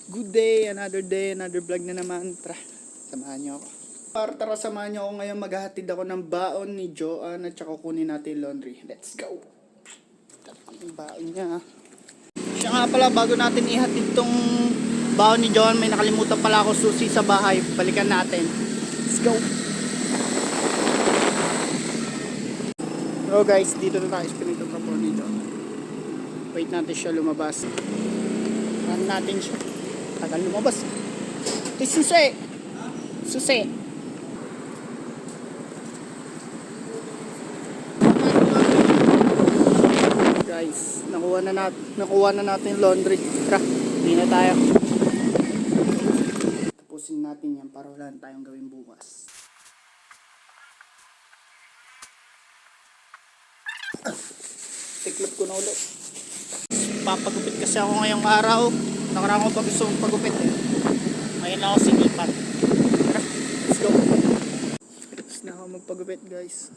Good day, another vlog na naman. Tara, samahan niyo ako. Tara, samahan niyo ako ngayon. Maghahatid ako ng baon ni Joanne at saka kunin natin laundry. Let's go! Yung baon niya. Siya nga pala, bago natin ihatid tong baon ni Joanne, may nakalimutan pala ako susi sa bahay. Balikan natin. Let's go! So guys, dito na tayo sa pinitong ni Joanne. Wait natin siya lumabas. Run natin siya. Tagal lumabas. Ito susi. Susi. Guys, nakuha na natin yung laundry. Tara, hindi na tayo. Tapusin natin yan para wala na tayong gawin bukas. Tiklop ko na ulit. Papagupit kasi ako ngayong araw. Nakaraan ko pa gusto kong pagupit eh. Ngayon ako sinipan. Tara, let's go. Tapos na ako magpagupit guys.